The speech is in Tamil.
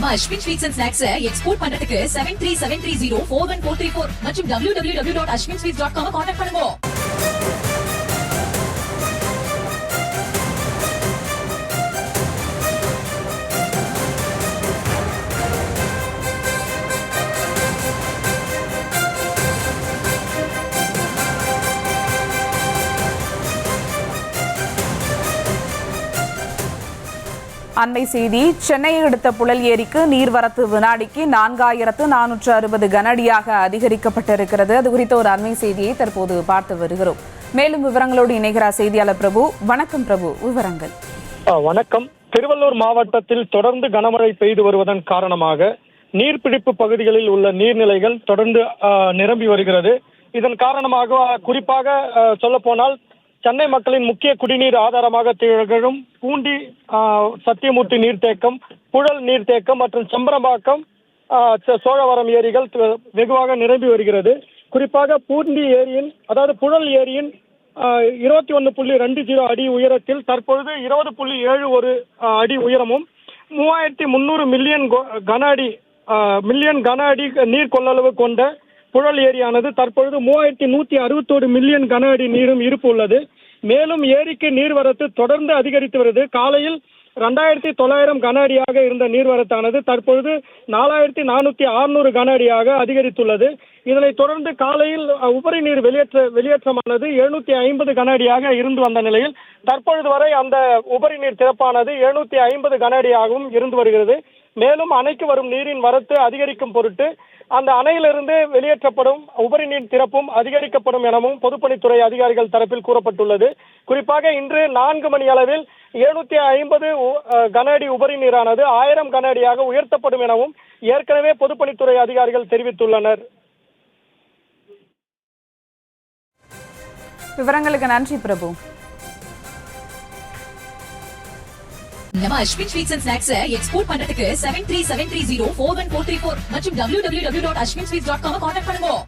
நம்ம Ashwin sweets and snacks export பண்றதுக்கு 7373041434 மற்றும் www.ashwinsweets.com கான்டாக்ட் பண்ணுங்க. அண்மை செய்தி. சென்னையை அடுத்த புழல் ஏரிக்கு நீர்வரத்து வினாடிக்கு 4460 கனஅடியாக அதிகரிக்கப்பட்டிருக்கிறது. அது குறித்த ஒரு அண்மை செய்தியை தற்போது பார்த்து வருகிறோம். மேலும் விவரங்களோடு இணைகிறார் செய்தியாளர் பிரபு. வணக்கம் பிரபு, விவரங்கள். வணக்கம். திருவள்ளூர் மாவட்டத்தில் தொடர்ந்து கனமழை பெய்து வருவதன் காரணமாக நீர்பிடிப்பு பகுதிகளில் உள்ள நீர்நிலைகள் தொடர்ந்து நிரம்பி வருகிறது. இதன் காரணமாக குறிப்பாக சொல்ல போனால் சென்னை மக்களின் முக்கிய குடிநீர் ஆதாரமாக திகழும் பூண்டி சத்தியமூர்த்தி நீர்த்தேக்கம், புழல் நீர்த்தேக்கம் மற்றும் செம்பரம்பாக்கம் சோழவரம் ஏரிகள் வெகுவாக நிரம்பி வருகிறது. குறிப்பாக பூண்டி ஏரியின் அதாவது புழல் ஏரியின் 21.20 அடி உயரத்தில் தற்பொழுது 20.71 அடி உயரமும் 3300 மில்லியன் கன அடி நீர் கொள்ளளவு கொண்ட புழல் ஏரியானது தற்பொழுது 3161 மில்லியன் கன அடி நீரும் இருப்பு உள்ளது. மேலும் ஏரிக்கு நீர்வரத்து தொடர்ந்து அதிகரித்து வருது. காலையில் 2900 கன அடியாக இருந்த நீர்வரத்தானது தற்பொழுது 4460 கன அடியாக அதிகரித்துள்ளது. இதனைத் தொடர்ந்து காலையில் உபரி நீர் வெளியேற்றமானது 750 கன அடியாக இருந்து வந்த நிலையில் தற்பொழுது வரை அந்த உபரி நீர் திறப்பானது 750 கன அடியாகவும் இருந்து வருகிறது. மேலும் அணைக்கு வரும் நீரின் வரத்து அதிகரிக்கும் பொருட்டு அந்த அணையிலிருந்து வெளியேற்றப்படும் உபரி நீர் திறப்பும் அதிகரிக்கப்படும் எனவும் பொதுப்பணித்துறை அதிகாரிகள் தரப்பில் கூறப்பட்டுள்ளது. குறிப்பாக இன்று 4 மணி அளவில் 750 கன அடி உபரி நீரானது 1000 கன அடியாக உயர்த்தப்படும் எனவும் ஏற்கனவே பொதுப்பணித்துறை அதிகாரிகள் தெரிவித்துள்ளனர். விவரங்களுக்கு நன்றி பிரபு. நம்ம Ashwin sweets and snacks export பண்றதுக்கு 7373041434 மற்றும் www.ashwinsweets.com கான்டாக்ட் பண்ணுங்க.